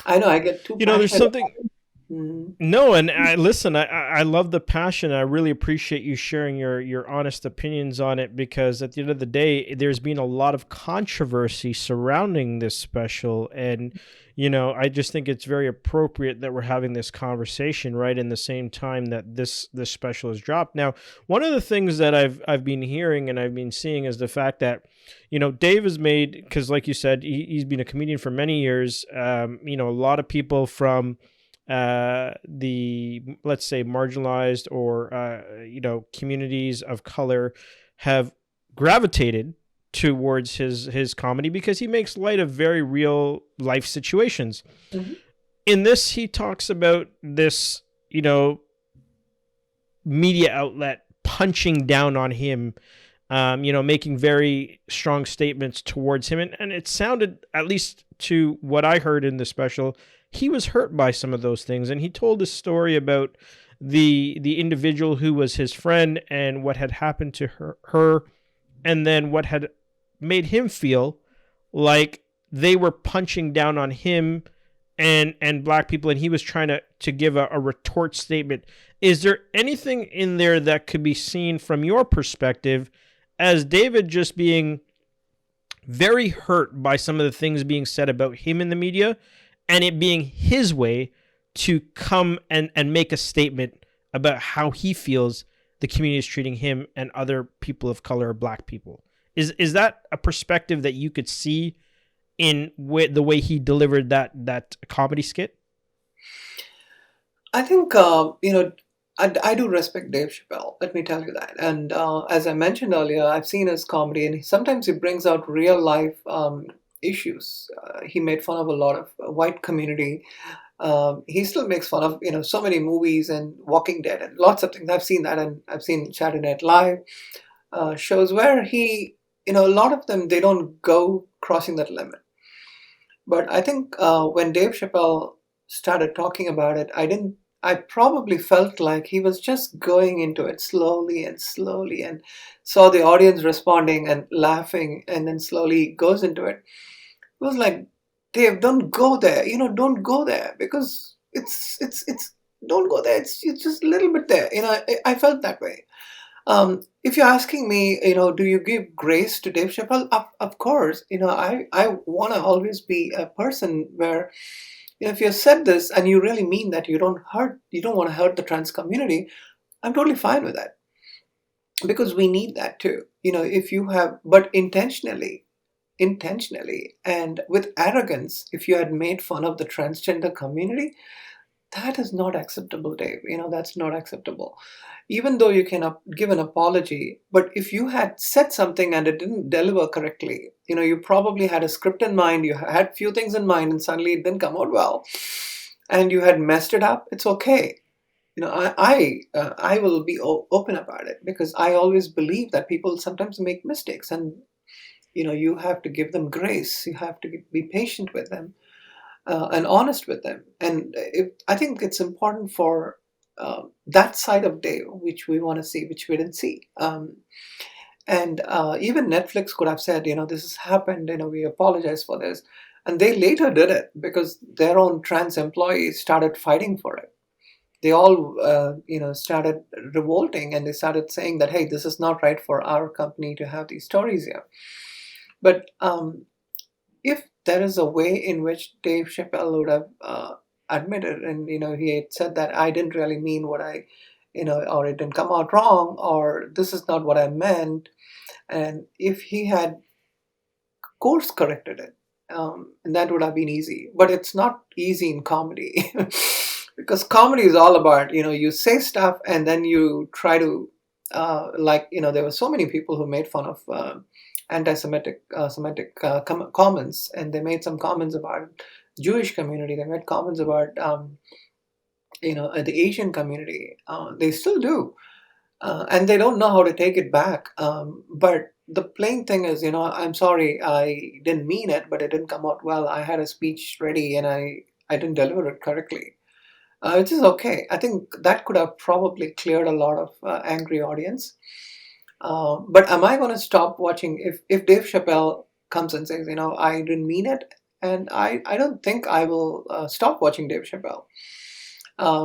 Speaker 1: I know I get too
Speaker 2: There's
Speaker 1: passionate
Speaker 2: something.
Speaker 1: about it. Mhm.
Speaker 2: No, and I listen. I love the passion. I really appreciate you sharing your honest opinions on it, because at the end of the day, there's been a lot of controversy surrounding this special, and I just think it's very appropriate that we're having this conversation right in the same time that this special is dropped. Now, one of the things that I've been hearing and I've been seeing is the fact that Dave has made, because like you said, he's been a comedian for many years. A lot of people from the, let's say, marginalized or communities of color have gravitated towards his comedy because he makes light of very real life situations.
Speaker 1: Mhm.
Speaker 2: In this, he talks about this, media outlet punching down on him, making very strong statements towards him. And it sounded, at least to what I heard in the special, he was hurt by some of those things. And he told a story about the individual who was his friend and what had happened to her, and then what had made him feel like they were punching down on him and black people, and he was trying to give a retort statement. Is there anything in there that could be seen from your perspective as David just being very hurt by some of the things being said about him in the media, and it being his way to come and make a statement about how he feels the community is treating him and other people of color or black people? Is that a perspective that you could see in the way he delivered that comedy skit?
Speaker 1: I think I do respect Dave Chappelle. Let me tell you that. And as I mentioned earlier, I've seen his comedy, and sometimes he brings out real life issues. He made fun of a lot of white community. He still makes fun of so many movies and Walking Dead and lots of things. I've seen that, and I've seen Saturday Night Live shows where he, a lot of them, they don't go crossing that limit. But I think when Dave Chappelle started talking about it, I probably felt like he was just going into it slowly and slowly, and saw the audience responding and laughing, and then slowly goes into it. It was like, Dave, don't go there. Don't go there, because it's don't go there. It's just a little bit there. I felt that way. If you're asking me, do you give grace to Dave Chappelle? Of course. I want to always be a person where, if you said this and you really mean that, you don't want to hurt the trans community, I'm totally fine with that, because we need that too. If you have, but intentionally and with arrogance, if you had made fun of the transgender community, that is not acceptable, Dave. That's not acceptable. Even though you can give an apology, but if you had said something and it didn't deliver correctly, you probably had a script in mind, you had few things in mind, and suddenly it didn't come out well, and you had messed it up. It's okay. I will be open about it, because I always believe that people sometimes make mistakes, and you have to give them grace. You have to be patient with them, and honest with them. And I think it's important for that side of Dave, which we want to see, which we didn't see. And even Netflix could have said, this has happened, we apologize for this. And they later did it because their own trans employees started fighting for it. They all, started revolting, and they started saying that, hey, this is not right for our company to have these stories here. But if there is a way in which Dave Chappelle would have admitted, and he had said that I didn't really mean what I, or it didn't come out wrong, or this is not what I meant, and if he had course corrected it, and that would have been easy. But it's not easy in comedy, because comedy is all about, you say stuff and then you try to, there were so many people who made fun of anti-Semitic Semitic comments, and they made some comments about Jewish community. They made comments about the Asian community. They still do, and they don't know how to take it back. But the plain thing is, I'm sorry, I didn't mean it, but it didn't come out well. I had a speech ready, and I didn't deliver it correctly. Which is okay. I think that could have probably cleared a lot of angry audience. But am I going to stop watching if Dave Chappelle comes and says, I didn't mean it, And I don't think I will stop watching Dave Chappelle.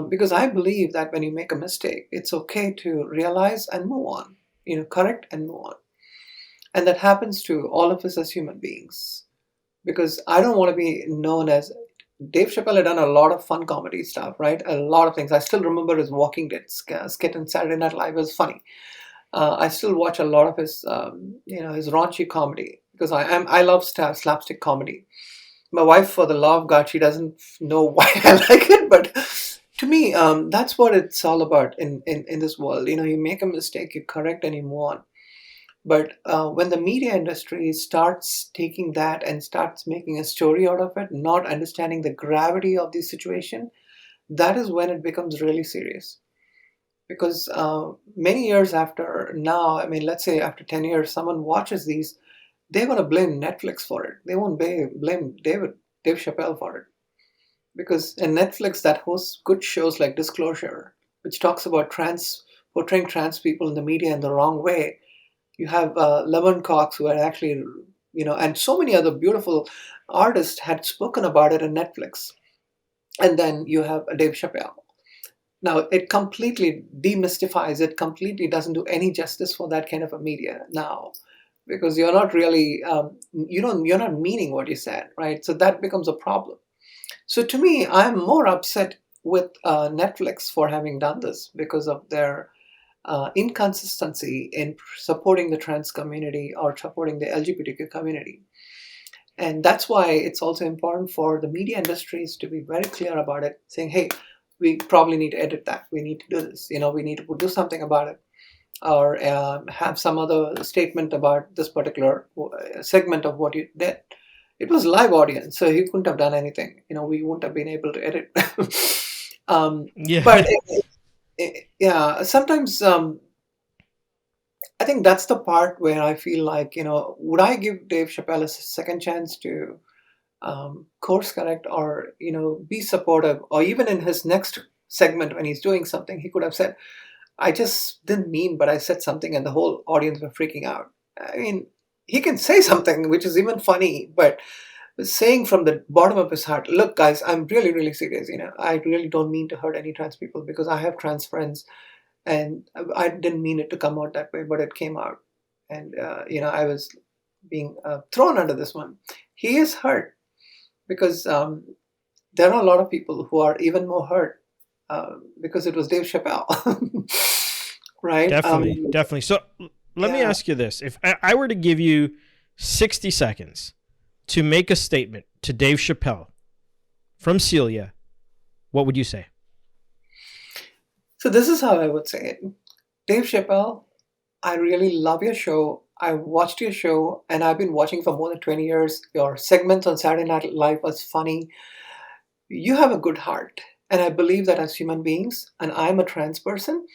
Speaker 1: Because I believe that when you make a mistake, it's okay to realize and move on, correct and move on. And that happens to all of us as human beings. Because I don't want to be known as Dave Chappelle had done a lot of fun comedy stuff, right? A lot of things. I still remember his Walking Dead skit on Saturday Night Live. It was funny. I still watch a lot of his, his raunchy comedy because I love slapstick comedy. My wife, for the love of God, she doesn't know why I like it, but to me, that's what it's all about in this world. You make a mistake, you correct, and you move on. But when the media industry starts taking that and starts making a story out of it, not understanding the gravity of the situation, that is when it becomes really serious. Because many years after now, I mean, let's say after 10 years, someone watches these, they're going to blame Netflix for it. They won't blame Dave Chappelle for it. Because in Netflix, that hosts good shows like Disclosure, which talks about portraying trans people in the media in the wrong way. You have Lemon Cox, who had actually, and so many other beautiful artists had spoken about it on Netflix. And then you have Dave Chappelle. Now, it completely demystifies it, completely doesn't do any justice for that kind of a media now, because you're not really, you're not meaning what you said, right? So that becomes a problem. So to me, I'm more upset with Netflix for having done this because of their inconsistency in supporting the trans community or supporting the LGBTQ community. And that's why it's also important for the media industries to be very clear about it, saying, hey, we probably need to edit that. We need to do this. We need to do something about it, or have some other statement about this particular segment of what you did. It was live audience, so he couldn't have done anything. We wouldn't have been able to edit.
Speaker 2: Yeah.
Speaker 1: But yeah, sometimes I think that's the part where I feel like, would I give Dave Chappelle a second chance to course correct, or be supportive, or even in his next segment when he's doing something, he could have said, I just didn't mean, but I said something, and the whole audience were freaking out. I mean, he can say something which is even funny, but saying from the bottom of his heart, look, guys, I'm really, really serious. I really don't mean to hurt any trans people because I have trans friends, and I didn't mean it to come out that way, but it came out, and I was being thrown under this one. He is hurt because there are a lot of people who are even more hurt because it was Dave Chappelle, right?
Speaker 2: Definitely. So let me
Speaker 1: Yeah.
Speaker 2: ask you this. If I were to give you 60 seconds to make a statement to Dave Chappelle from Celia, what would you say?
Speaker 1: So this is how I would say it. Dave Chappelle, I really love your show. I watched your show, and I've been watching for more than 20 years. Your segments on Saturday Night Live was funny. You have a good heart. And I believe that as human beings, and I'm a trans person,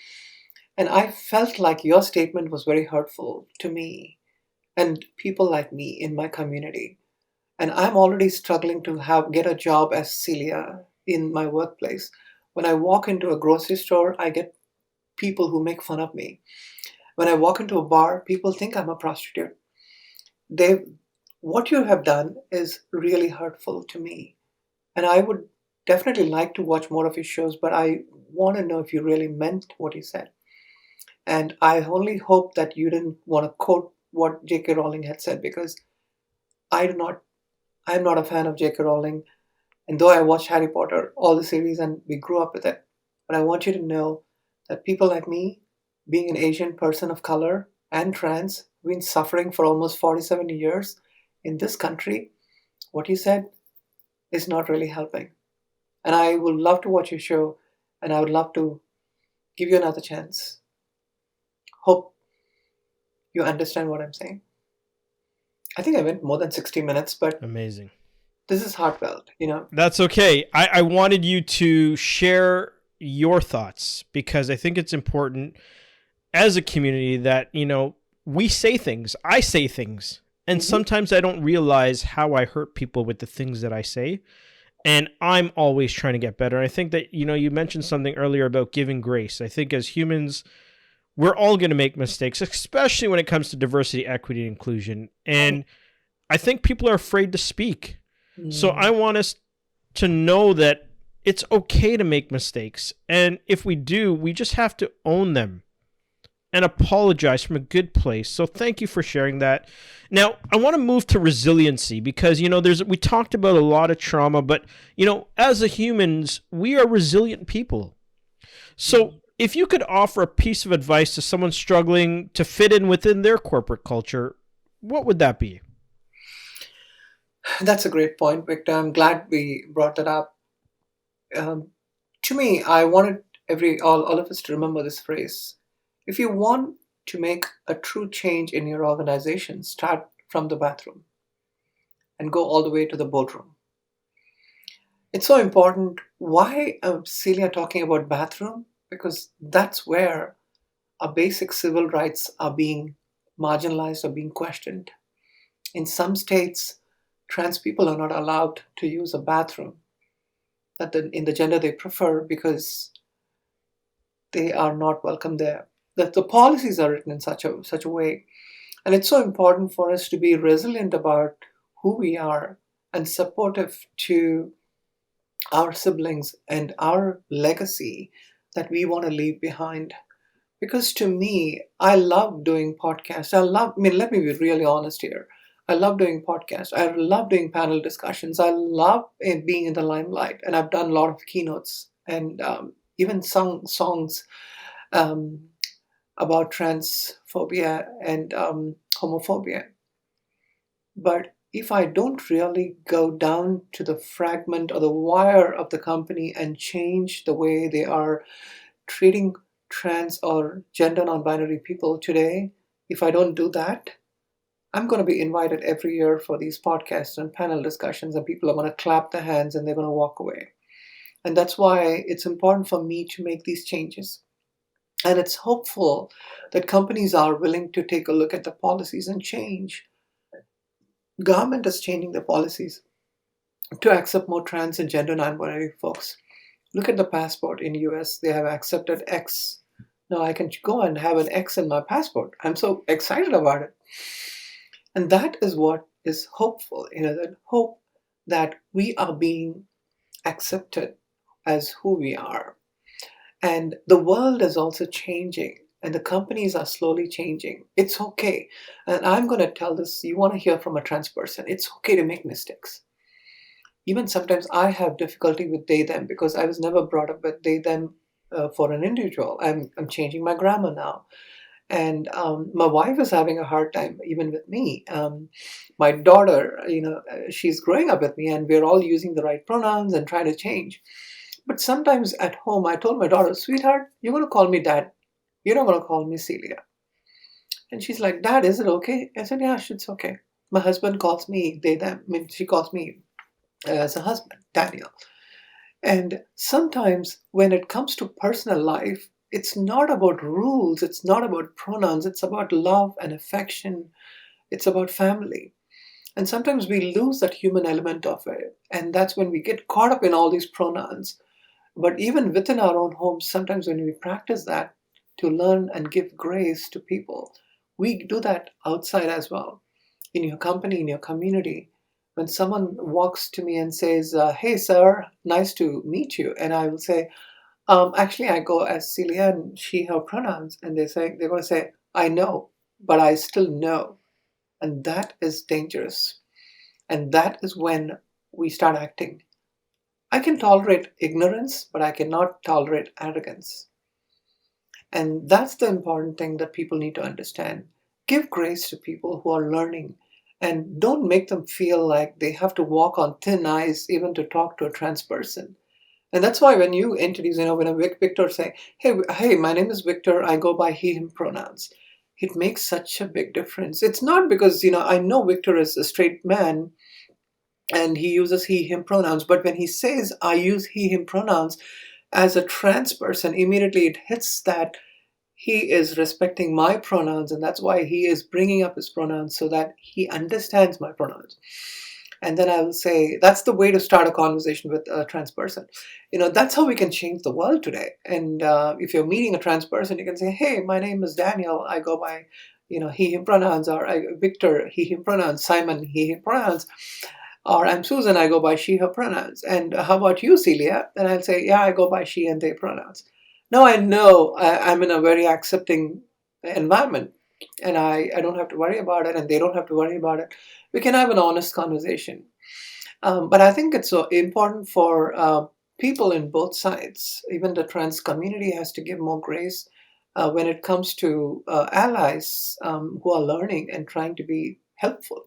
Speaker 1: and I felt like your statement was very hurtful to me and people like me in my community. And I'm already struggling to get a job as Celia in my workplace. When I walk into a grocery store, I get people who make fun of me. When I walk into a bar, people think I'm a prostitute. Dave, what you have done is really hurtful to me. And I would definitely like to watch more of your shows, but I want to know if you really meant what you said. And I only hope that you didn't want to quote what J.K. Rowling had said, because I'm not a fan of J.K. Rowling. And though I watched Harry Potter, all the series, and we grew up with it, but I want you to know that people like me, being an Asian person of color and trans, been suffering for almost 47 years in this country, what you said is not really helping. And I would love to watch your show, and I would love to give you another chance. Hope you understand what I'm saying. I think I went more than 60 minutes, but
Speaker 2: Amazing.
Speaker 1: this is heartfelt.
Speaker 2: That's okay. I wanted you to share your thoughts because I think it's important as a community that, we say things. I say things. And sometimes I don't realize how I hurt people with the things that I say. And I'm always trying to get better. I think that, you mentioned something earlier about giving grace. I think as humans, we're all going to make mistakes, especially when it comes to diversity, equity, and inclusion. And I think people are afraid to speak. So I want us to know that it's okay to make mistakes. And if we do, we just have to own them and apologize from a good place. So thank you for sharing that. Now, I want to move to resiliency because, we talked about a lot of trauma, but, as a humans, we are resilient people. So if you could offer a piece of advice to someone struggling to fit in within their corporate culture, what would that be?
Speaker 1: That's a great point, Victor. I'm glad we brought that up. Um, to me, I wanted all of us to remember this phrase. If you want to make a true change in your organization, start from the bathroom and go all the way to the boardroom. It's so important. Why Celia talking about bathroom? Because that's where our basic civil rights are being marginalized or being questioned. In some states, trans people are not allowed to use a bathroom in the gender they prefer because they are not welcome there. That the policies are written in such a way. And it's so important for us to be resilient about who we are and supportive to our siblings and our legacy that we want to leave behind. Because to me, I love doing podcasts. Let me be really honest here. I love doing podcasts. I love doing panel discussions. I love being in the limelight. And I've done a lot of keynotes and even sung songs um, about transphobia and homophobia. But if I don't really go down to the fragment or the wire of the company and change the way they are treating trans or gender non-binary people today, if I don't do that, I'm going to be invited every year for these podcasts and panel discussions, and people are going to clap their hands and they're going to walk away. And that's why it's important for me to make these changes. And it's hopeful that companies are willing to take a look at the policies and change. Government is changing the policies to accept more trans and gender non-binary folks. Look at the passport in US. They have accepted X. Now I can go and have an X in my passport. I'm so excited about it. And that is what is hopeful, that hope that we are being accepted as who we are. And the world is also changing and the companies are slowly changing. It's okay. And I'm going to tell this, you want to hear from a trans person. It's okay to make mistakes. Even sometimes I have difficulty with they, them because I was never brought up with they, them for an individual. I'm changing my grammar now. And my wife is having a hard time even with me. My daughter, she's growing up with me and we're all using the right pronouns and trying to change. But sometimes at home, I told my daughter, sweetheart, you're going to call me dad. You're not going to call me Celia. And she's like, Dad, is it okay? I said, yeah, it's okay. My husband calls me they, them. I mean, she calls me as a husband, Daniel. And sometimes when it comes to personal life, it's not about rules, it's not about pronouns, it's about love and affection, it's about family. And sometimes we lose that human element of it. And that's when we get caught up in all these pronouns. But even within our own homes, sometimes when we practice that to learn and give grace to people, we do that outside as well. In your company, in your community, when someone walks to me and says, hey, sir, nice to meet you. And I will say, actually, I go as Celia and she, her pronouns. And they're going to say, I know, but I still know. And that is dangerous. And that is when we start acting. I can tolerate ignorance, but I cannot tolerate arrogance. And that's the important thing that people need to understand. Give grace to people who are learning and don't make them feel like they have to walk on thin ice even to talk to a trans person. And that's why when you introduce, when a Victor say, hey, my name is Victor, I go by he, him pronouns. It makes such a big difference. It's not because, I know Victor is a straight man and he uses he, him pronouns, but when he says I use he, him pronouns as a trans person, immediately it hits that he is respecting my pronouns, and that's why he is bringing up his pronouns so that he understands my pronouns. And then I will say, that's the way to start a conversation with a trans person. That's how we can change the world today. And if you're meeting a trans person, you can say, hey, my name is Daniel. I go by, he, him pronouns, or Victor, he, him pronouns, Simon, he, him pronouns. Or I'm Susan, I go by she, her pronouns. And how about you, Celia? And I'll say, yeah, I go by she and they pronouns. Now I know I'm in a very accepting environment and I don't have to worry about it and they don't have to worry about it. We can have an honest conversation. But I think it's so important for people in both sides. Even the trans community has to give more grace when it comes to allies who are learning and trying to be helpful.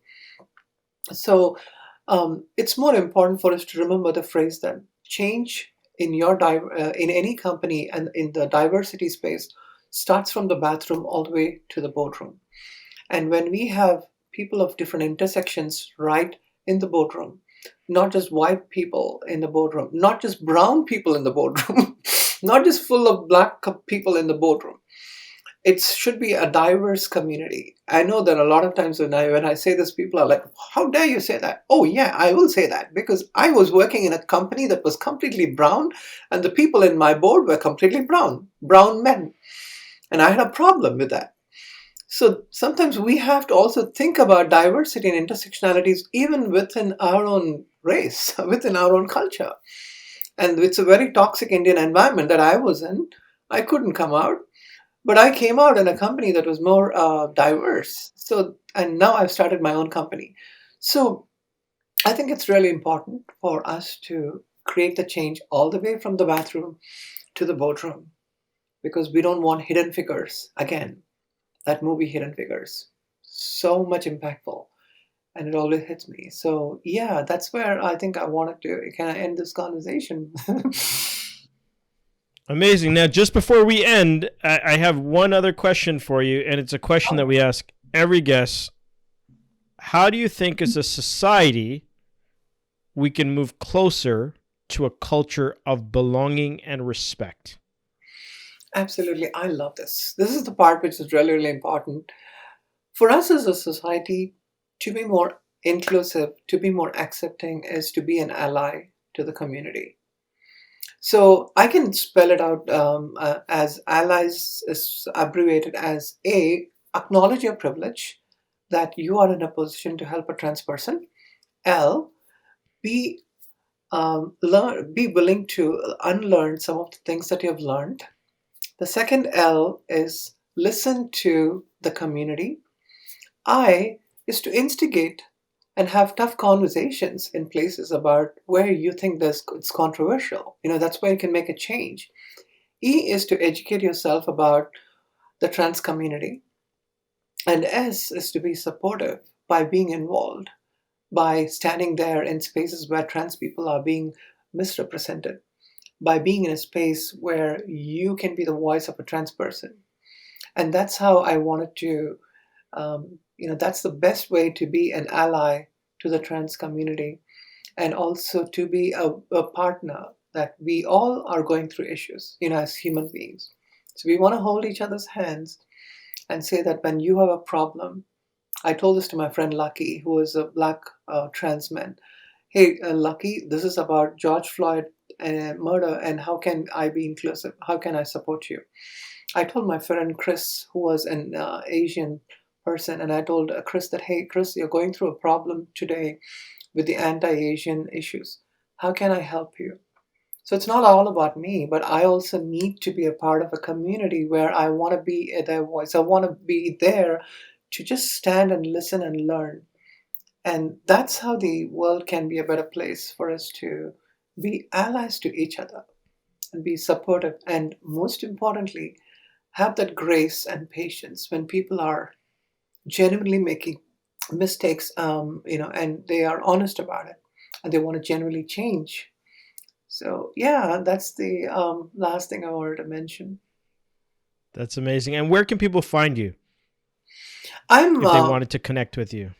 Speaker 1: So it's more important for us to remember the phrase that change in any company and in the diversity space starts from the bathroom all the way to the boardroom. And when we have people of different intersections right in the boardroom, not just white people in the boardroom, not just brown people in the boardroom, not just full of black people in the boardroom, it should be a diverse community. I know that a lot of times when I say this, people are like, "How dare you say that?" Oh yeah, I will say that because I was working in a company that was completely brown, and the people in my board were completely brown men, and I had a problem with that. So sometimes we have to also think about diversity and intersectionalities even within our own race, within our own culture. And it's a very toxic Indian environment that I was in. I couldn't come out, but I came out in a company that was more diverse. So, and now I've started my own company. So I think it's really important for us to create the change all the way from the bathroom to the boardroom because we don't want hidden figures. Again, that movie Hidden Figures, so much impactful. And it always hits me. So yeah, that's where I think I wanted to kind of end this conversation.
Speaker 2: Amazing. Now, just before we end, I have one other question for you, and it's a question that we ask every guest. How do you think, as a society, we can move closer to a culture of belonging and respect?
Speaker 1: Absolutely. I love this. This is the part which is really, really important. For us as a society, to be more inclusive, to be more accepting, is to be an ally to the community. So I can spell it out as allies is abbreviated as A, acknowledge your privilege that you are in a position to help a trans person. L, be be willing to unlearn some of the things that you have learned. The second L is listen to the community. I is to instigate and have tough conversations in places about where you think it's controversial. That's where you can make a change. E is to educate yourself about the trans community. And S is to be supportive by being involved, by standing there in spaces where trans people are being misrepresented, by being in a space where you can be the voice of a trans person. And that's how I wanted to, that's the best way to be an ally to the trans community and also to be a partner that we all are going through issues, as human beings. So we want to hold each other's hands and say that when you have a problem, I told this to my friend Lucky, who is a black trans man. Hey, Lucky, this is about George Floyd murder, and how can I be inclusive? How can I support you? I told my friend Chris, who was an Asian person, and I told Chris that, hey, Chris, you're going through a problem today with the anti-Asian issues. How can I help you? So it's not all about me, but I also need to be a part of a community where I want to be their voice. I want to be there to just stand and listen and learn. And that's how the world can be a better place for us to be allies to each other and be supportive. And most importantly, have that grace and patience when people are genuinely making mistakes, and they are honest about it and they want to genuinely change. So yeah, that's the last thing I wanted to mention.
Speaker 2: That's amazing. And where can people find you
Speaker 1: I'm
Speaker 2: if they wanted to connect with you?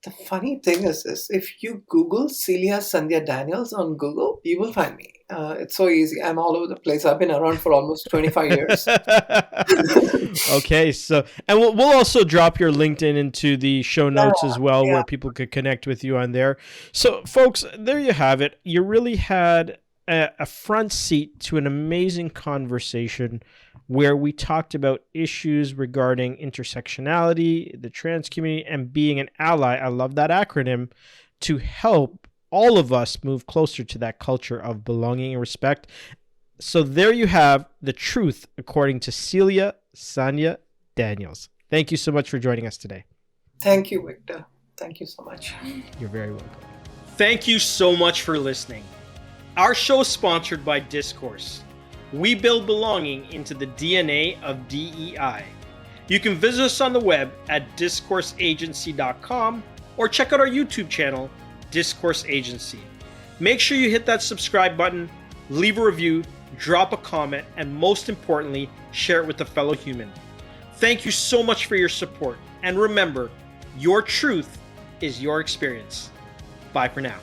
Speaker 1: The funny thing is this: if you Google Celia Sandhya Daniels on Google, you will find me. It's so easy. I'm all over the place. I've been around for almost 25 years.
Speaker 2: Okay, so and we'll also drop your LinkedIn into the show
Speaker 1: Yeah,
Speaker 2: notes as well,
Speaker 1: yeah.
Speaker 2: where people could connect with you on there. So, folks, there you have it. You really had a front seat to an amazing conversation where we talked about issues regarding intersectionality, the trans community, and being an ally. I love that acronym to help all of us move closer to that culture of belonging and respect. So there you have the truth according to Celia Sandhya Daniels. Thank you so much for joining us today.
Speaker 1: Thank you, Victor. Thank you so much.
Speaker 2: You're very welcome. Thank you so much for listening. Our show is sponsored by Discourse. We build belonging into the DNA of DEI. You can visit us on the web at discourseagency.com or check out our YouTube channel, Discourse Agency. Make sure you hit that subscribe button, leave a review, drop a comment, and most importantly, share it with a fellow human. Thank you so much for your support. And remember, your truth is your experience. Bye for now.